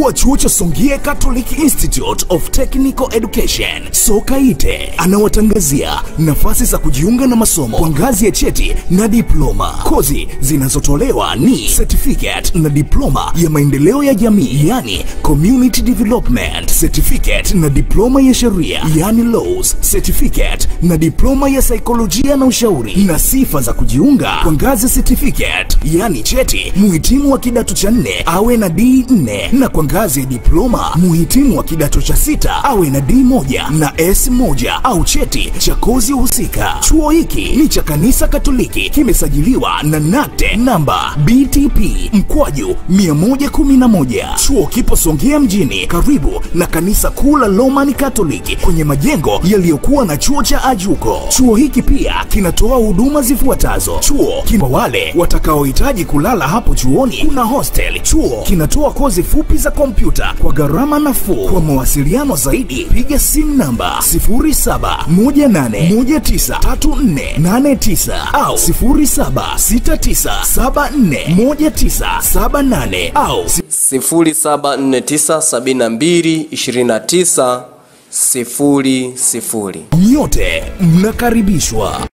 wa chuo cha Songea Catholic Institute of Technical Education Sokaite anawatangazia nafasi za kujiunga na masomo kwa ngazi ya cheti na diploma. Kozi zinazotolewa ni certificate na diploma ya maendeleo ya jamii, yani community development, certificate na diploma ya sheria, yani laws, certificate na diploma ya saikolojia na ushauri. Na sifa za kujiunga kwa ngazi ya certificate, yani cheti, muhitimu wa kidato cha 4 awe na D4, na kwa ngazi ya diploma muhitimu wa kidato cha 6 awe na D1 na S1 au cheti cha kozi husika. Chuo hiki ni cha Kanisa Katoliki, kimesajiliwa na NACTE namba BTP/111. Chuo kipo Songea mjini, karibu na kanisa kuu la Roman Katoliki, kwenye majengo yaliyokuwa na chuo cha Ajuko. Chuo hiki pia kinatoa huduma zifuatazo: chuo kina wale watakaohitaji kulala hapo chuoni, kuna hostel. Chuo kinatoa kozi fupi za kompyuta kwa gharama nafuu. Kwa mawasiliano zaidi piga simu namba 0718193489 au 0769741978 au 0749722900. Nyote mnakaribishwa.